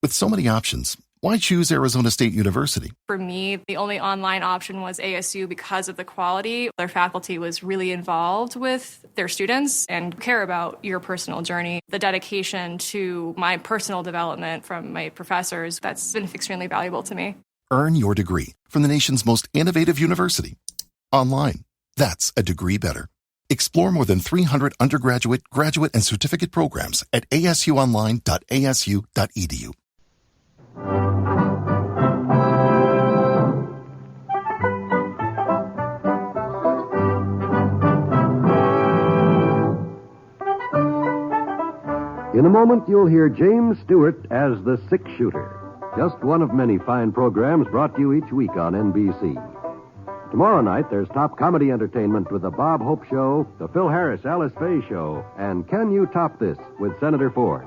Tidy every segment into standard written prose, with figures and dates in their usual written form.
With so many options, why choose Arizona State University? For me, the only online option was ASU because of the quality. Their faculty was really involved with their students and care about your personal journey. The dedication to my personal development from my professors, that's been extremely valuable to me. Earn your degree from the nation's most innovative university. Online. That's a degree better. Explore more than 300 undergraduate, graduate, and certificate programs at asuonline.asu.edu. In a moment, you'll hear James Stewart as the six-shooter. Just one of many fine programs brought to you each week on NBC. Tomorrow night, there's top comedy entertainment with the Bob Hope Show, the Phil Harris-Alice Faye Show, and Can You Top This with Senator Ford.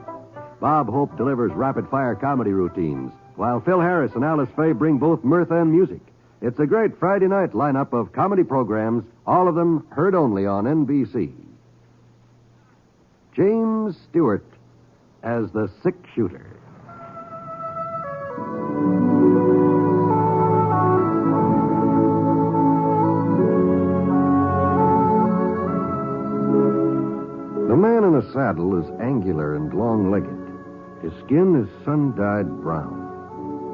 Bob Hope delivers rapid-fire comedy routines, while Phil Harris and Alice Faye bring both mirth and music. It's a great Friday night lineup of comedy programs, all of them heard only on NBC. James Stewart as the six-shooter. The man in a saddle is angular and long-legged. His skin is sun-dyed brown.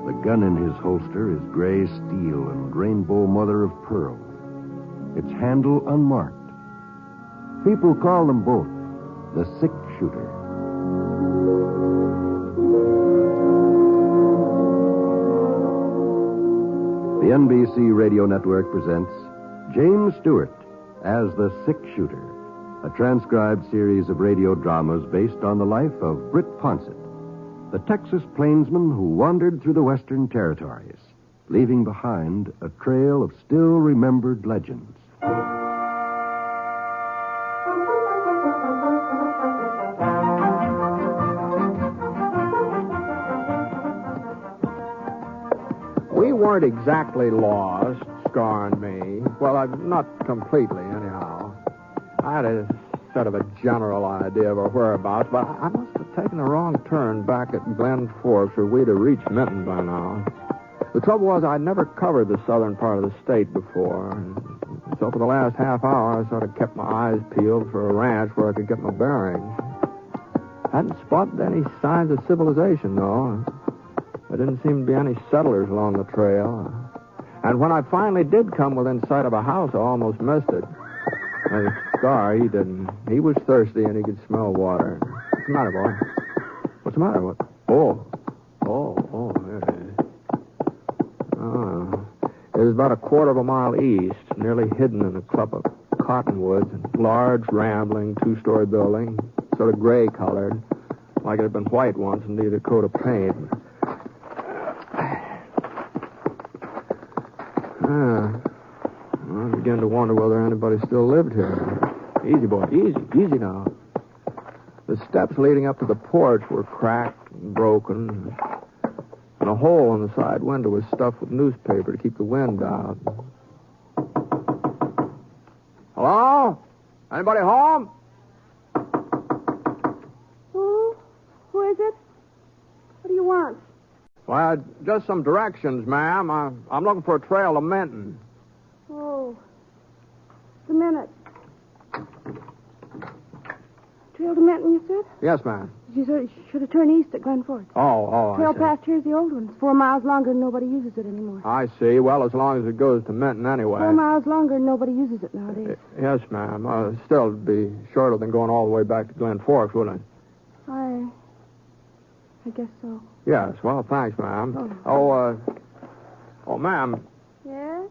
The gun in his holster is gray steel and rainbow mother of pearl. Its handle unmarked. People call them both the six-shooter. The NBC Radio Network presents James Stewart as the six-shooter, a transcribed series of radio dramas based on the life of Britt Ponset, the Texas plainsman who wandered through the Western Territories, leaving behind a trail of still remembered legends. We weren't exactly lost, Scar and me. Well, not completely, anyhow. I had a sort of a general idea of our whereabouts, but I must have taken a wrong turn back at Glen Forks, or we'd have reached Minton by now. The trouble was I'd never covered the southern part of the state before. So for the last half hour, I sort of kept my eyes peeled for a ranch where I could get my bearings. Hadn't spotted any signs of civilization, though. There didn't seem to be any settlers along the trail. And when I finally did come within sight of a house, I almost missed it. And Scar, he didn't. He was thirsty and he could smell water. What's the matter, boy? What's the matter? What? Oh, there it is. It was about a quarter of a mile east, nearly hidden in a clump of cottonwoods, and large, rambling, two-story building, sort of gray-colored, like it had been white once and needed a coat of paint. I began to wonder whether anybody still lived here. Easy, boy. Easy now. The steps leading up to the porch were cracked and broken, and a hole in the side window was stuffed with newspaper to keep the wind out. Hello? Anybody home? Who is it? What do you want? Well, just some directions, ma'am. I'm looking for a trail to Minton. Oh, just a minute. Trail to Minton, you said? Yes, ma'am. You should have turned east at Glen Forks. Oh, Trail I see. past here's the old one. It's 4 miles longer and nobody uses it anymore. I see. Well, as long as it goes to Minton anyway. 4 miles longer and nobody uses it nowadays. Yes, ma'am. Still, it'd be shorter than going all the way back to Glen Forks, wouldn't it? I guess so. Yes. Well, thanks, ma'am. Oh, ma'am. Yes?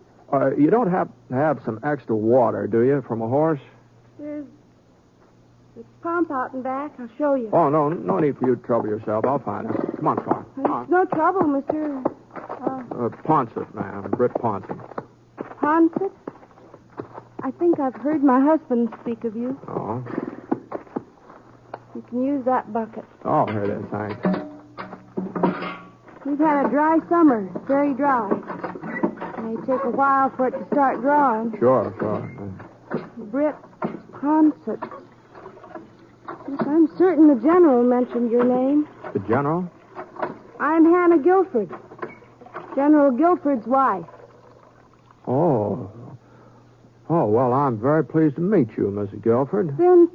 You don't have to have some extra water, do you, from a horse? There's a pump out and back. I'll show you. Oh, no need for you to trouble yourself. I'll find it. Come on, Scar. It's no trouble, Mr. Ponset, ma'am. Britt Ponset. Ponset? I think I've heard my husband speak of you. Oh. You can use that bucket. Oh, here it is. Thanks. We've had a dry summer. Very dry. It may take a while for it to start drawing. Sure. Britt Ponset. Yes, I'm certain the general mentioned your name. The general? I'm Hannah Guilford, General Guilford's wife. Oh. Oh, well, I'm very pleased to meet you, Mrs. Guilford. Then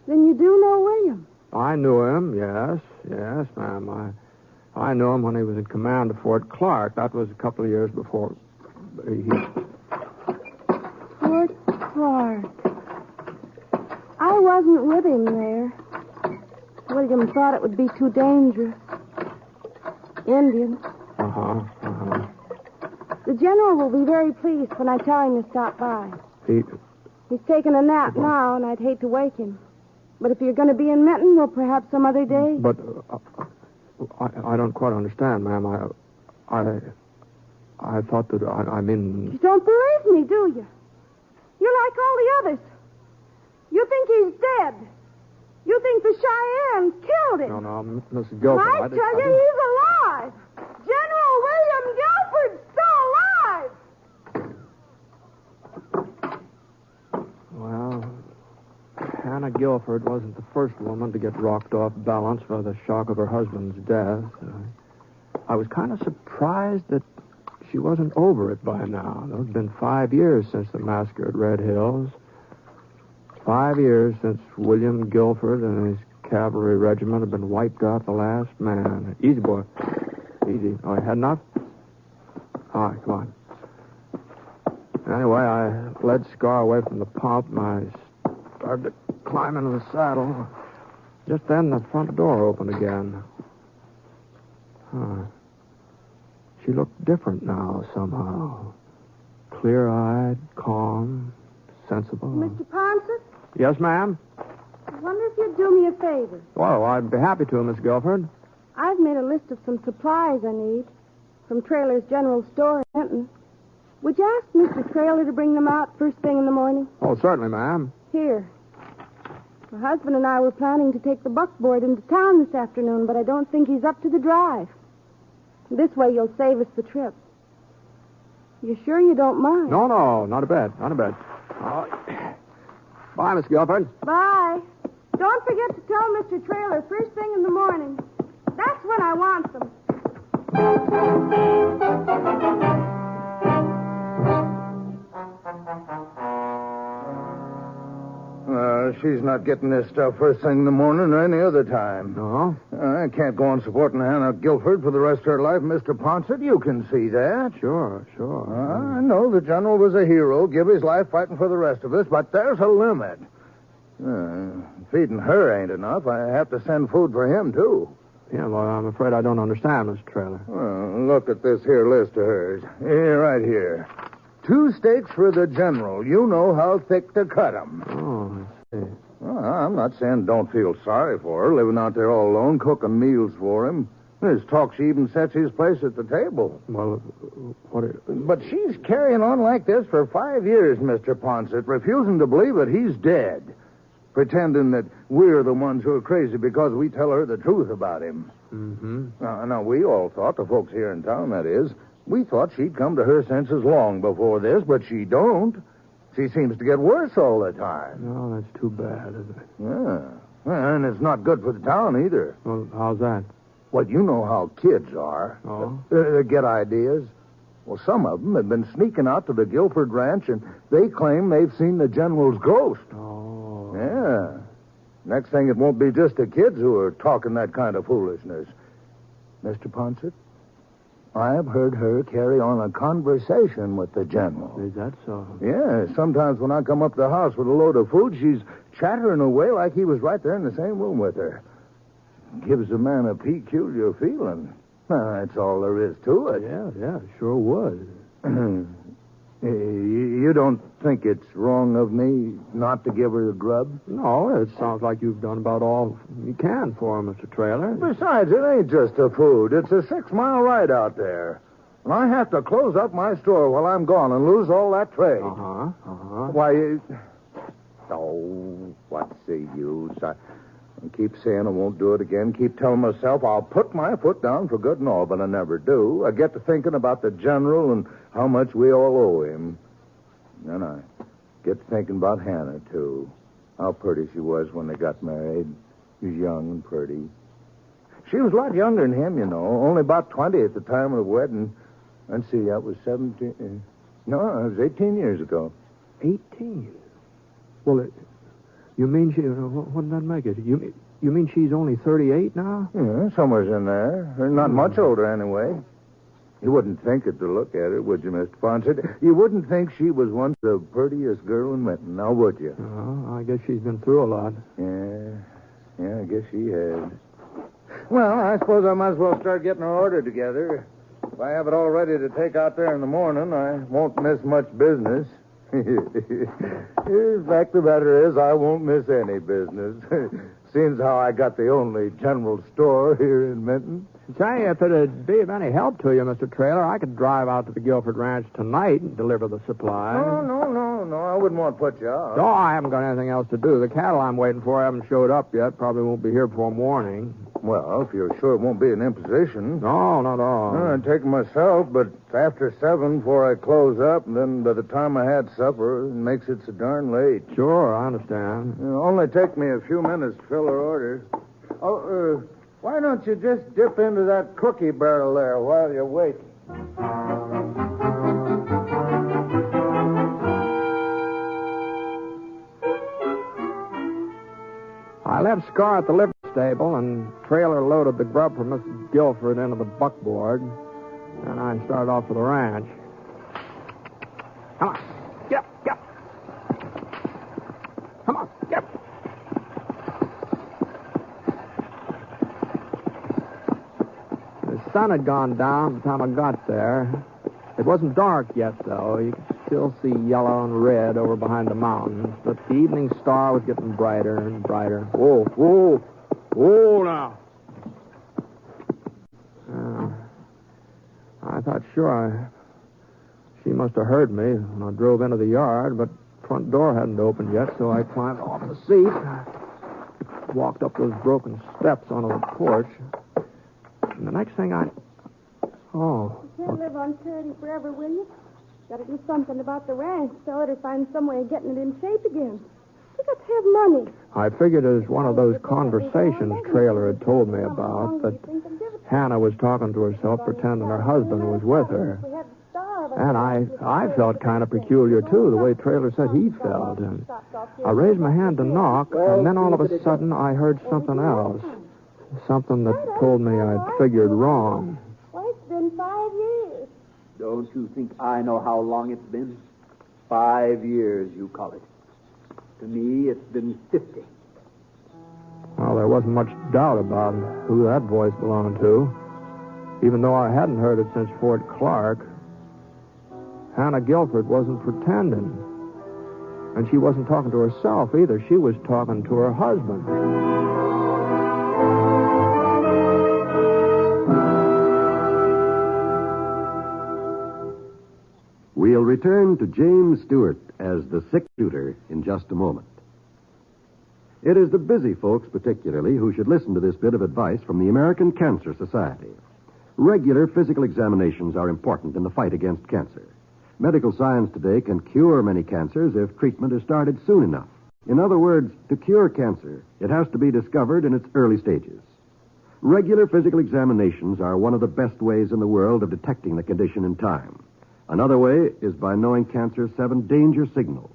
you do know William? I knew him, yes. Yes, ma'am. I knew him when he was in command of Fort Clark. That was a couple of years before Fort Clark. I wasn't with him there. William thought it would be too dangerous. Indians. Uh-huh. The general will be very pleased when I tell him to stop by. He's taking a nap now, and I'd hate to wake him. But if you're going to be in Minton, well, perhaps some other day. But I don't quite understand, ma'am. I thought that, I mean... You don't believe me, do you? You're like all the others. You think he's dead. You think the Cheyennes killed him. No, Mrs. Guilford. I tell you, he's alive. General William Guilford's still alive. Well, Hannah Guilford wasn't the first woman to get rocked off balance by the shock of her husband's death. I was kind of surprised that she wasn't over it by now. It's been 5 years since the massacre at Red Hills. 5 years since William Guilford and his cavalry regiment had been wiped out, the last man. Easy, boy. Easy. Oh, you had enough? All right, come on. Anyway, I led Scar away from the pump, and I started to climb into the saddle. Just then, the front door opened again. She looked different now, somehow. Clear-eyed, calm, sensible. Mr. Ponset? Yes, ma'am? I wonder if you'd do me a favor. Well, I'd be happy to, Miss Guilford. I've made a list of some supplies I need from Traylor's General Store in Minton. Would you ask Mr. Traylor to bring them out first thing in the morning? Oh, certainly, ma'am. Here. My husband and I were planning to take the buckboard into town this afternoon, but I don't think he's up to the drive. This way you'll save us the trip. You sure you don't mind? No, not a bit. Bye, Miss Guilford. Bye. Don't forget to tell Mr. Traylor first thing in the morning. That's when I want them. She's not getting this stuff first thing in the morning or any other time. No? I can't go on supporting Hannah Guilford for the rest of her life, Mr. Ponset. You can see that. Sure. I know the general was a hero, give his life fighting for the rest of us, but there's a limit. Feeding her ain't enough. I have to send food for him, too. Yeah, well, I'm afraid I don't understand, Mr. Traylor. Look at this here list of hers. Here, right here. 2 steaks for the general. You know how thick to cut 'em. Oh, I see. Well, I'm not saying don't feel sorry for her, living out there all alone, cooking meals for him. There's talk she even sets his place at the table. Well, But she's carrying on like this for 5 years, Mr. Ponset, refusing to believe that he's dead. Pretending that we're the ones who are crazy because we tell her the truth about him. Mm-hmm. Now, we all thought, the folks here in town, that is, we thought she'd come to her senses long before this, but she don't. She seems to get worse all the time. No, that's too bad, isn't it? Yeah. And it's not good for the town either. Well, how's that? Well, you know how kids are. Oh? Get ideas. Well, some of them have been sneaking out to the Guilford Ranch, and they claim they've seen the general's ghost. Oh. Yeah. Next thing, it won't be just the kids who are talking that kind of foolishness. Mr. Ponset, I've heard her carry on a conversation with the general. Is that so? Yeah, sometimes when I come up to the house with a load of food, she's chattering away like he was right there in the same room with her. Gives a man a peculiar feeling. That's all there is to it. Yeah, sure would. You don't think it's wrong of me not to give her the grub? No, it sounds like you've done about all you can for her, Mr. Traylor. Besides, it ain't just the food. It's a 6-mile ride out there. And I have to close up my store while I'm gone and lose all that trade. Why, what's the use? I keep saying I won't do it again. Keep telling myself I'll put my foot down for good and all, but I never do. I get to thinking about the general and how much we all owe him. Then I get to thinking about Hannah, too. How pretty she was when they got married. She was young and pretty. She was a lot younger than him, you know. Only about 20 at the time of the wedding. Let's see, that was 17... No, it was 18 years ago. 18? Well, you mean she... What did that make it? You mean she's only 38 now? Yeah, somewhere's in there. Not much older, anyway. You wouldn't think it to look at her, would you, Mr. Ponset? You wouldn't think she was once the prettiest girl in Minton, now would you? Oh, I guess she's been through a lot. Yeah, I guess she has. Well, I suppose I might as well start getting her order together. If I have it all ready to take out there in the morning, I won't miss much business. The fact of the matter is, I won't miss any business. Seems how I got the only general store here in Minton. Say, if it'd be of any help to you, Mr. Traylor, I could drive out to the Guilford Ranch tonight and deliver the supplies. No, I wouldn't want to put you out. No, I haven't got anything else to do. The cattle I'm waiting for haven't showed up yet. Probably won't be here before morning. Well, if you're sure it won't be an imposition. No, not at all. I'd take it myself, but after 7 before I close up, and then by the time I had supper, it makes it so darn late. Sure, I understand. It'll only take me a few minutes to fill her order. Why don't you just dip into that cookie barrel there while you're waiting? I left Scar at the livery stable, and Trailer loaded the grub for Mrs. Guilford into the buckboard, and I started off for the ranch. Come on. Get up. Come on, get up. The sun had gone down by the time I got there. It wasn't dark yet, though. You could still see yellow and red over behind the mountains, but the evening star was getting brighter and brighter. Whoa, now. I thought, sure, she must have heard me when I drove into the yard, but the front door hadn't opened yet, so I climbed off the seat, walked up those broken steps onto the porch, and the next thing You can't live on charity forever, will you? Got to do something about the ranch, sell it, or find some way of getting it in shape again. You got to have money. I figured it was one of those conversations Trailer had told me about, that Hannah was talking to herself, pretending her husband was with her. And I felt kind of peculiar, too, the way Trailer said he felt. And I raised my hand to knock, and then all of a sudden I heard something else. Something that told me I'd figured wrong. Why, it's been 5 years. Don't you think I know how long it's been? 5 years, you call it. To me, it's been 50. Well, there wasn't much doubt about who that voice belonged to, even though I hadn't heard it since Fort Clark. Hannah Guilford wasn't pretending. And she wasn't talking to herself either. She was talking to her husband. We'll return to James Stewart as the 6-shooter in just a moment. It is the busy folks, particularly, who should listen to this bit of advice from the American Cancer Society. Regular physical examinations are important in the fight against cancer. Medical science today can cure many cancers if treatment is started soon enough. In other words, to cure cancer, it has to be discovered in its early stages. Regular physical examinations are one of the best ways in the world of detecting the condition in time. Another way is by knowing cancer's 7 danger signals.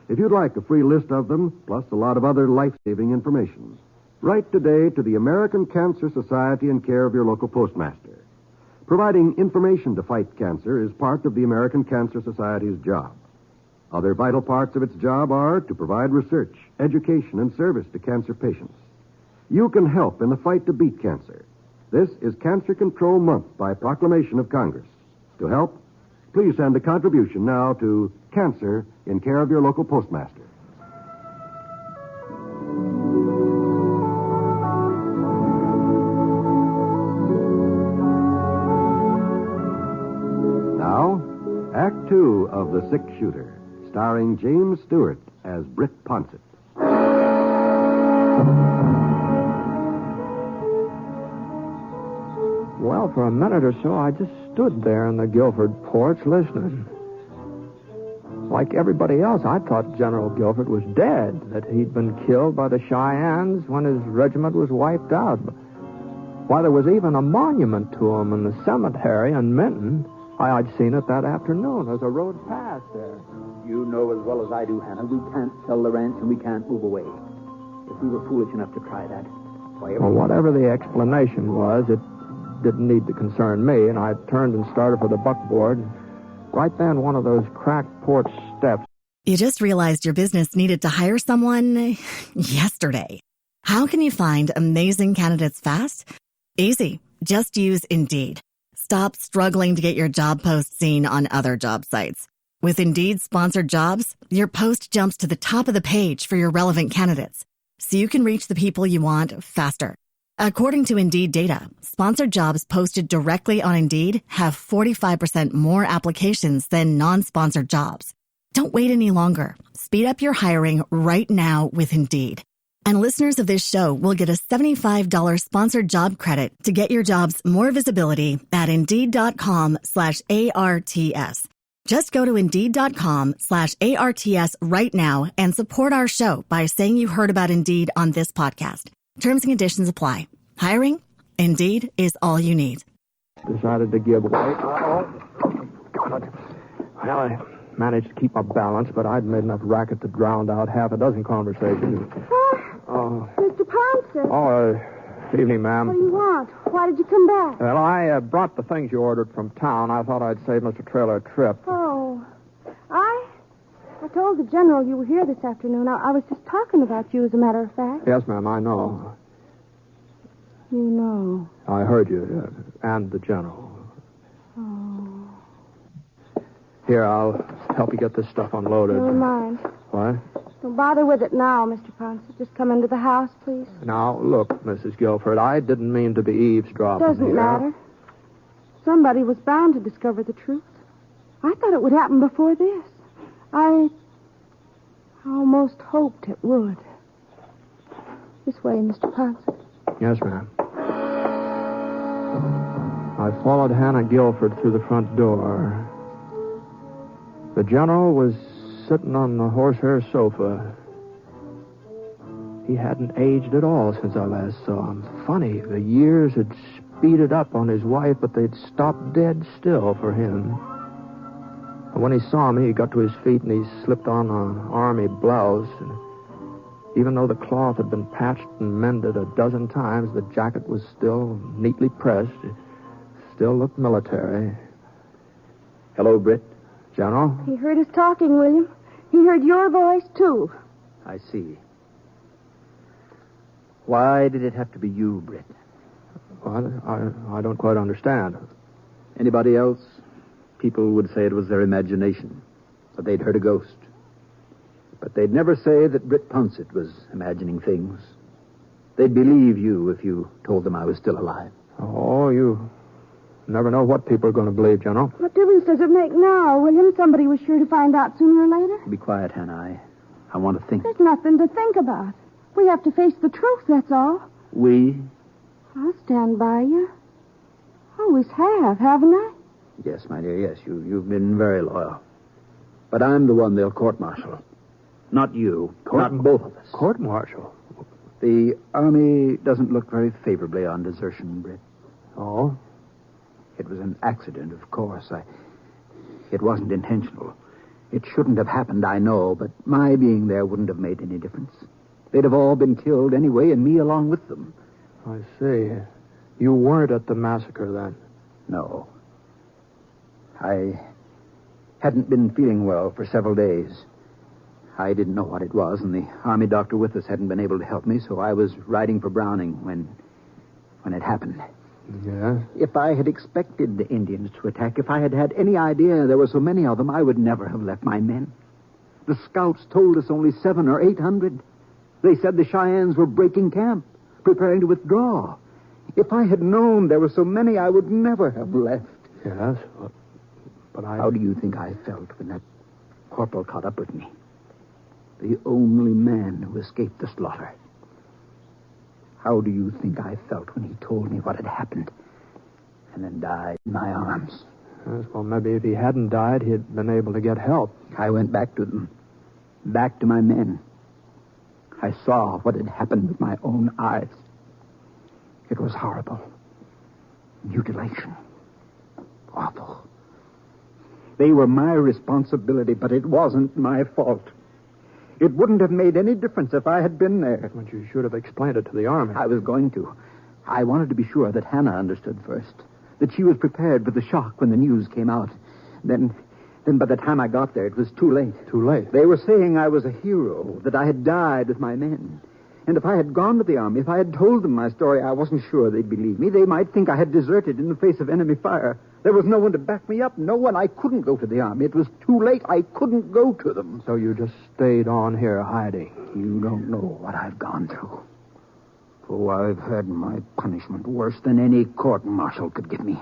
If you'd like a free list of them, plus a lot of other life-saving information, write today to the American Cancer Society in care of your local postmaster. Providing information to fight cancer is part of the American Cancer Society's job. Other vital parts of its job are to provide research, education, and service to cancer patients. You can help in the fight to beat cancer. This is Cancer Control Month by proclamation of Congress. To help, please send a contribution now to Cancer in care of your local postmaster. Now, Act 2 of The 6-Shooter, starring James Stewart as Britt Ponset. Well, for a minute or so, I just stood there in the Guilford porch listening. Like everybody else, I thought General Guilford was dead, that he'd been killed by the Cheyennes when his regiment was wiped out. Why, there was even a monument to him in the cemetery in Minton. I'd seen it that afternoon. There's a road past there. You know as well as I do, Hannah, we can't sell the ranch and we can't move away. If we were foolish enough to try that, why... Well, whatever the explanation was, it didn't need to concern me, and I turned and started for the buckboard. Right then, one of those cracked porch steps. You just realized your business needed to hire someone yesterday. How can you find amazing candidates fast? Easy. Just use Indeed. Stop struggling to get your job post seen on other job sites. With Indeed sponsored jobs, your post jumps to the top of the page for your relevant candidates, so you can reach the people you want faster. According to Indeed data, sponsored jobs posted directly on Indeed have 45% more applications than non-sponsored jobs. Don't wait any longer. Speed up your hiring right now with Indeed. And listeners of this show will get a $75 sponsored job credit to get your jobs more visibility at Indeed.com/ARTS. Just go to Indeed.com/ARTS right now and support our show by saying you heard about Indeed on this podcast. Terms and conditions apply. Hiring? Indeed is all you need. Decided to give way. Well, I managed to keep my balance, but I'd made enough racket to drown out half a dozen conversations. Mr. Ponset. Evening, ma'am. What do you want? Why did you come back? Well, I brought the things you ordered from town. I thought I'd save Mr. Traylor a trip. Oh, I told the General you were here this afternoon. I was just talking about you, as a matter of fact. Yes, ma'am, I know. You know. I heard you, and the General. Oh. Here, I'll help you get this stuff unloaded. Never mind. What? Don't bother with it now, Mr. Ponset. Just come into the house, please. Now, look, Mrs. Guilford, I didn't mean to be eavesdropping. Doesn't matter. Somebody was bound to discover the truth. I thought it would happen before this. I almost hoped it would. This way, Mr. Ponset. Yes, ma'am. I followed Hannah Guilford through the front door. The General was sitting on the horsehair sofa. He hadn't aged at all since I last saw him. Funny, the years had speeded up on his wife, but they'd stopped dead still for him. And when he saw me, he got to his feet and he slipped on an army blouse. And even though the cloth had been patched and mended a dozen times, the jacket was still neatly pressed. It still looked military. Hello, Britt. General? He heard us talking, William. He heard your voice, too. I see. Why did it have to be you, Britt? Well, I don't quite understand. Anybody else? People would say it was their imagination, that they'd heard a ghost. But they'd never say that Britt Ponset was imagining things. They'd believe you if you told them I was still alive. Oh, you never know what people are going to believe, General. What difference does it make now, William? Somebody was sure to find out sooner or later. Be quiet, Hannah. I want to think. There's nothing to think about. We have to face the truth, that's all. We? I'll stand by you. Always have, haven't I? Yes, my dear, yes. You've been very loyal. But I'm the one they'll court-martial. Not you. Not both of us. Court-martial? The Army doesn't look very favorably on desertion, Britt. Oh? It was an accident, of course. It wasn't intentional. It shouldn't have happened, I know, but my being there wouldn't have made any difference. They'd have all been killed anyway, and me along with them. I see. You weren't at the massacre then? No. I hadn't been feeling well for several days. I didn't know what it was, and the Army doctor with us hadn't been able to help me, so I was riding for Browning when it happened. Yes? If I had expected the Indians to attack, if I had had any idea there were so many of them, I would never have left my men. The scouts told us only 700 or 800. They said the Cheyennes were breaking camp, preparing to withdraw. If I had known there were so many, I would never have left. Yes, but I... How do you think I felt when that corporal caught up with me? The only man who escaped the slaughter. How do you think I felt when he told me what had happened and then died in my arms? Yes, well, maybe if he hadn't died, he'd been able to get help. I went back to them, back to my men. I saw what had happened with my own eyes. It was horrible. Mutilation. Awful. They were my responsibility, but it wasn't my fault. It wouldn't have made any difference if I had been there. But you should have explained it to the Army. I was going to. I wanted to be sure that Hannah understood first, that she was prepared for the shock when the news came out. Then by the time I got there, it was too late. Too late? They were saying I was a hero, that I had died with my men. And if I had gone to the Army, if I had told them my story, I wasn't sure they'd believe me. They might think I had deserted in the face of enemy fire. There was no one to back me up, no one. I couldn't go to the Army. It was too late. I couldn't go to them. So you just stayed on here hiding? You don't know what I've gone through. Oh, I've had my punishment worse than any court-martial could give me.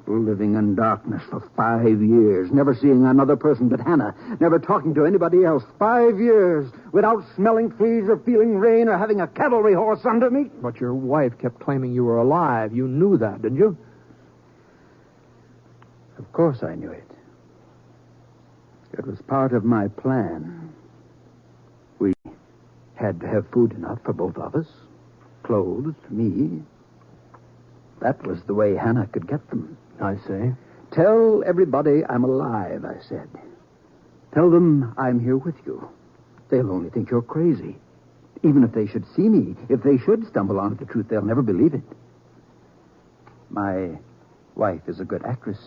Living in darkness for 5 years, never seeing another person but Hannah, never talking to anybody else. 5 years without smelling trees or feeling rain or having a cavalry horse under me. But your wife kept claiming you were alive. You knew that, didn't you? Of course I knew it. It was part of my plan. We had to have food enough for both of us. Clothes, me. That was the way Hannah could get them. I see. Tell everybody I'm alive, I said. Tell them I'm here with you. They'll only think you're crazy. Even if they should see me, if they should stumble onto the truth, they'll never believe it. My wife is a good actress,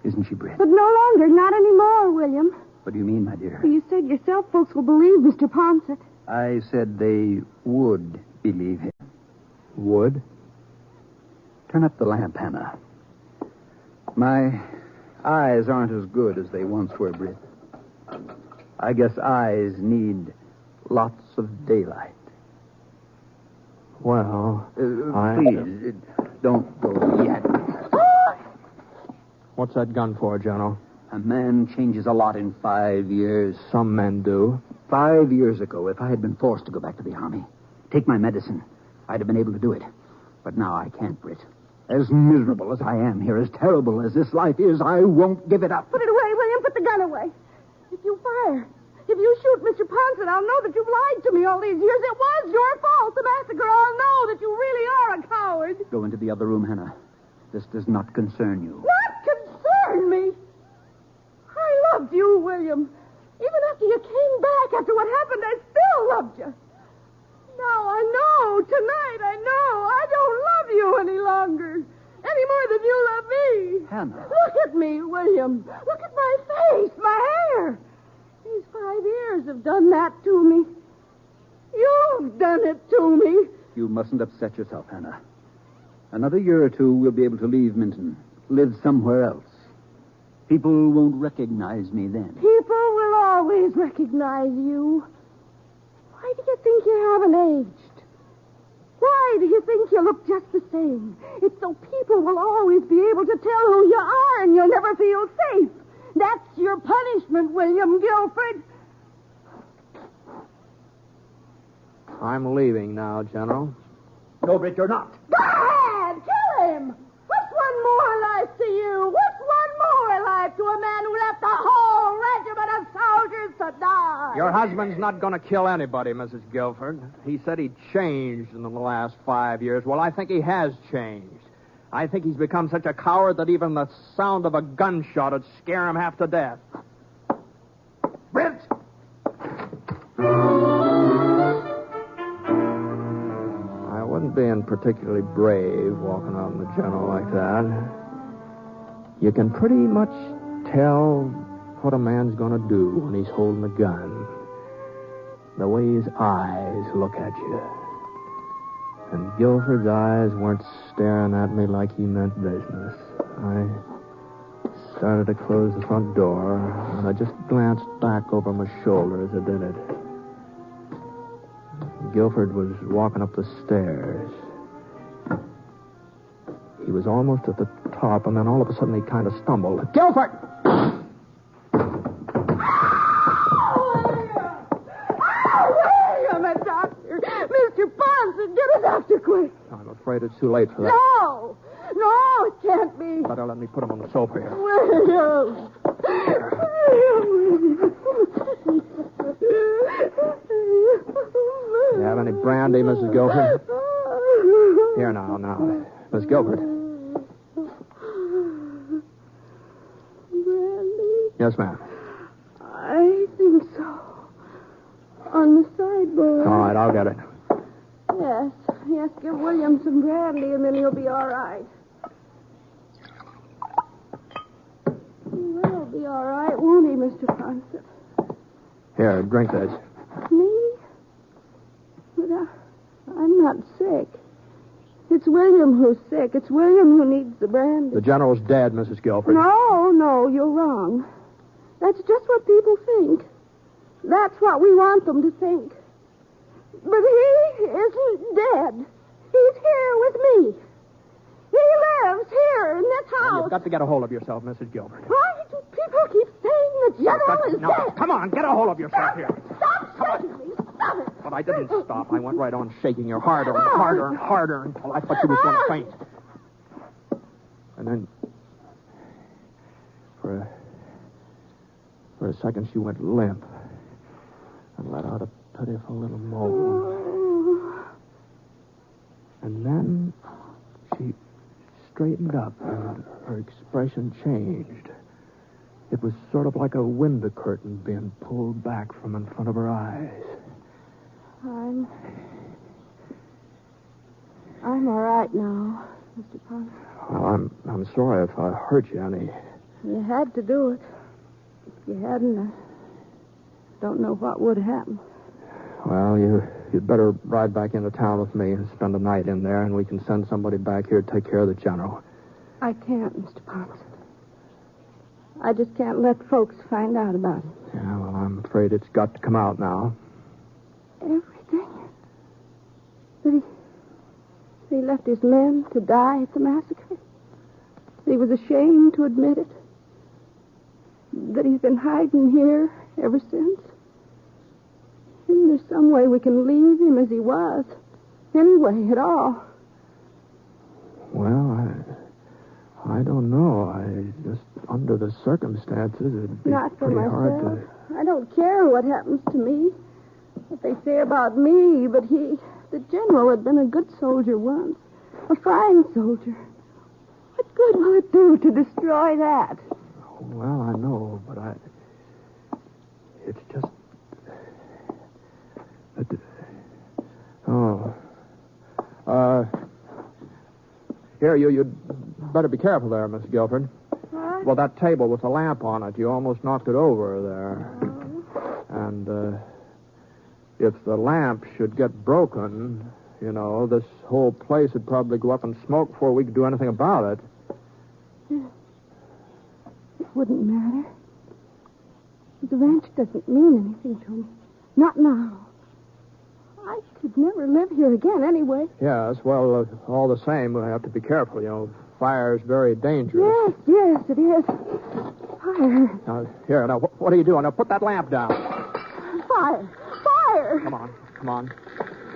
isn't she, Britt? But no longer, not anymore, William. What do you mean, my dear? Well, you said yourself folks will believe Mr. Ponset. I said they would believe him. Would? Turn up the lamp, Hannah. My eyes aren't as good as they once were, Britt. I guess eyes need lots of daylight. Well, please, don't go yet. What's that gun for, General? A man changes a lot in 5 years. Some men do. 5 years ago, if I had been forced to go back to the Army, take my medicine, I'd have been able to do it. But now I can't, Britt. As miserable as I am here, as terrible as this life is, I won't give it up. Put it away, William. Put the gun away. If you fire, if you shoot Mr. Ponset, I'll know that you've lied to me all these years. It was your fault, the massacre. I'll know that you really are a coward. Go into the other room, Hannah. This does not concern you. Not concern me? I loved you, William. Even after you came back, after what happened, I still loved you. Now I know, tonight I know, I don't love you any longer. Any more than you love me. Hannah. Look at me, William. Look at my face, my hair. These 5 years have done that to me. You've done it to me. You mustn't upset yourself, Hannah. Another year or two, we'll be able to leave Minton, live somewhere else. People won't recognize me then. People will always recognize you. Why do you think you haven't aged? Why do you think you look just the same? It's so people will always be able to tell who you are and you'll never feel safe. That's your punishment, William Guilford. I'm leaving now, General. No, Britt, you're not. Go ahead! Kill him! What's one more life to you? What's one more life to a man who left a whole regiment of soldiers to die? Your husband's not going to kill anybody, Mrs. Guilford. He said he changed in the last 5 years. Well, I think he has changed. I think he's become such a coward that even the sound of a gunshot would scare him half to death. Britt! I wasn't being particularly brave walking out in the General like that. You can pretty much tell what a man's going to do when he's holding a gun. The way his eyes look at you. And Guilford's eyes weren't staring at me like he meant business. I started to close the front door, and I just glanced back over my shoulder as I did it. Guilford was walking up the stairs. He was almost at the top, and then all of a sudden he kind of stumbled. Guilford! William, a doctor. Mr. Ponset, get a doctor quick. I'm afraid it's too late for that. No, it can't be. Better let me put him on the sofa here. William. You have any brandy, Mrs. Guilford? Here now. Miss Guilford. Yes, ma'am. I think so. On the sideboard. All right, I'll get it. Yes. Yes, give William some brandy and then he'll be all right. He will be all right, won't he, Mr. Ponset? Here, drink this. Me? But I'm not sick. It's William who's sick. It's William who needs the brandy. The general's dead, Mrs. Guilford. No, you're wrong. That's just what people think. That's what we want them to think. But he isn't dead. He's here with me. He lives here in this house. You've got to get a hold of yourself, Mrs. Guilford. Why do people keep saying the general is No, dead? come on, get a hold of yourself here. Stop shaking me. Stop it. But I didn't stop. I went right on shaking you harder and harder and harder until I thought you was going to faint. And then, for a second, she went limp and let out a pitiful little moan. And then she straightened up and her expression changed. It was sort of like a window curtain being pulled back from in front of her eyes. I'm all right now, Mr. Ponset. Well, I'm sorry if I hurt you any. You had to do it. If you hadn't, I don't know what would happen. Well, you'd better ride back into town with me and spend the night in there, and we can send somebody back here to take care of the general. I can't, Mr. Ponset. I just can't let folks find out about it. Yeah, well, I'm afraid it's got to come out now. Everything? That he left his men to die at the massacre? That he was ashamed to admit it? That he's been hiding here ever since? Isn't there some way we can leave him as he was? Any way at all? Well, I don't know. Just under the circumstances, it'd be Not for pretty myself. hard to... I don't care what happens to me, what they say about me, but the general had been a good soldier once, a fine soldier. What good will it do to destroy that? Well, I know, but it's just... Here, you'd better be careful there, Miss Guilford. What? Well, that table with the lamp on it, you almost knocked it over there. And if the lamp should get broken, this whole place would probably go up in smoke before we could do anything about it. It wouldn't matter. The ranch doesn't mean anything to me. Not now. I could never live here again anyway. Yes, well, all the same, we have to be careful. Fire is very dangerous. Yes, it is. Fire. Now, what are you doing? Now, put that lamp down. Fire. Come on.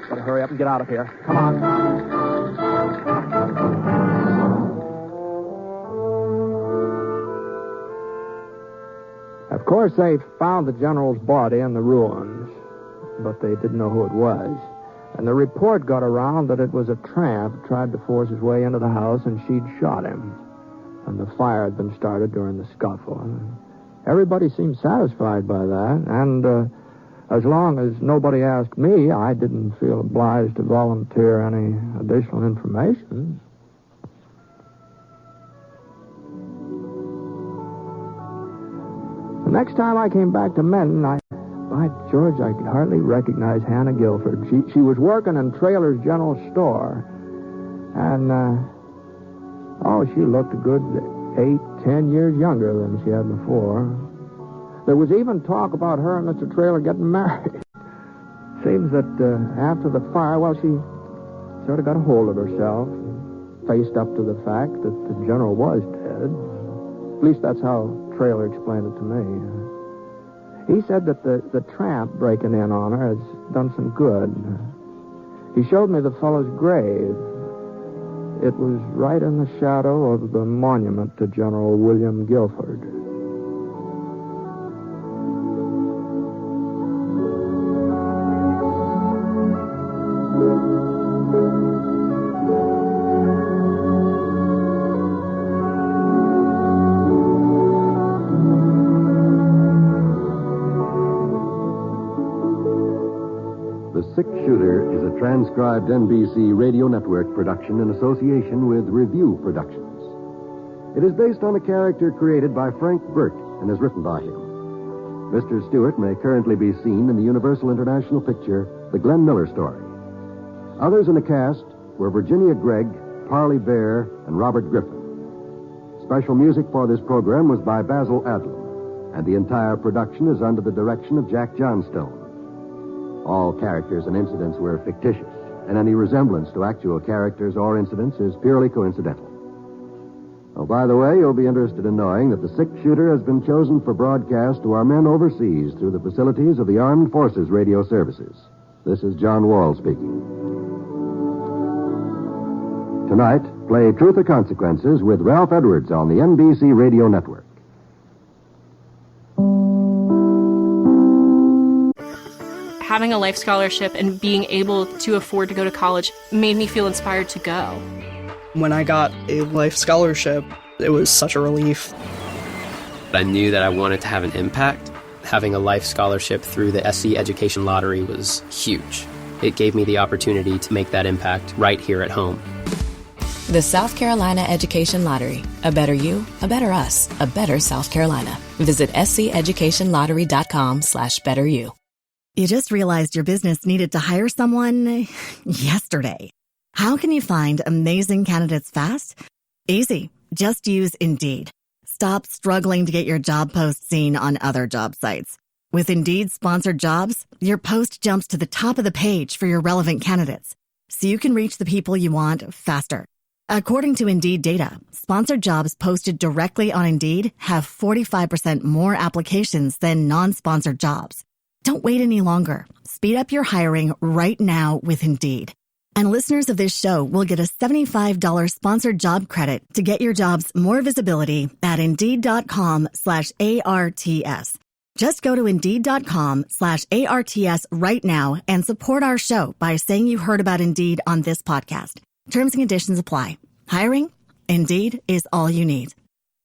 Better hurry up and get out of here. Come on. Of course, they found the general's body in the ruins, but they didn't know who it was. And the report got around that it was a tramp who tried to force his way into the house, and she'd shot him. And the fire had been started during the scuffle. Everybody seemed satisfied by that, and as long as nobody asked me, I didn't feel obliged to volunteer any additional information. The next time I came back to Menton, by George, I could hardly recognize Hannah Guilford. She was working in Traylor's general store. And, she looked a good 8-10 years younger than she had before. There was even talk about her and Mr. Traylor getting married. Seems that after the fire, she sort of got a hold of herself, faced up to the fact that the general was dead. At least that's how Traylor explained it to me. He said that the tramp breaking in on her has done some good. He showed me the fellow's grave. It was right in the shadow of the monument to General William Guilford. transcribed NBC Radio Network production in association with Review Productions. It is based on a character created by Frank Burt and is written by him. Mr. Stewart may currently be seen in the Universal International picture, The Glenn Miller Story. Others in the cast were Virginia Gregg, Parley Baer, and Robert Griffin. Special music for this program was by Basil Adlam, and the entire production is under the direction of Jack Johnstone. All characters and incidents were fictitious, and any resemblance to actual characters or incidents is purely coincidental. Oh, by the way, you'll be interested in knowing that the six-shooter has been chosen for broadcast to our men overseas through the facilities of the Armed Forces Radio Services. This is John Wall speaking. Tonight, play Truth or Consequences with Ralph Edwards on the NBC Radio Network. Having a life scholarship and being able to afford to go to college made me feel inspired to go. When I got a life scholarship, it was such a relief. I knew that I wanted to have an impact. Having a life scholarship through the SC Education Lottery was huge. It gave me the opportunity to make that impact right here at home. The South Carolina Education Lottery. A better you, a better us, a better South Carolina. Visit sceducationlottery.com/betteryou. You just realized your business needed to hire someone yesterday. How can you find amazing candidates fast? Easy. Just use Indeed. Stop struggling to get your job post seen on other job sites. With Indeed sponsored jobs, your post jumps to the top of the page for your relevant candidates, so you can reach the people you want faster. According to Indeed data, sponsored jobs posted directly on Indeed have 45% more applications than non-sponsored jobs. Don't wait any longer. Speed up your hiring right now with Indeed. And listeners of this show will get a $75 sponsored job credit to get your jobs more visibility at Indeed.com/ARTS. Just go to Indeed.com/ARTS right now and support our show by saying you heard about Indeed on this podcast. Terms and conditions apply. Hiring? Indeed is all you need.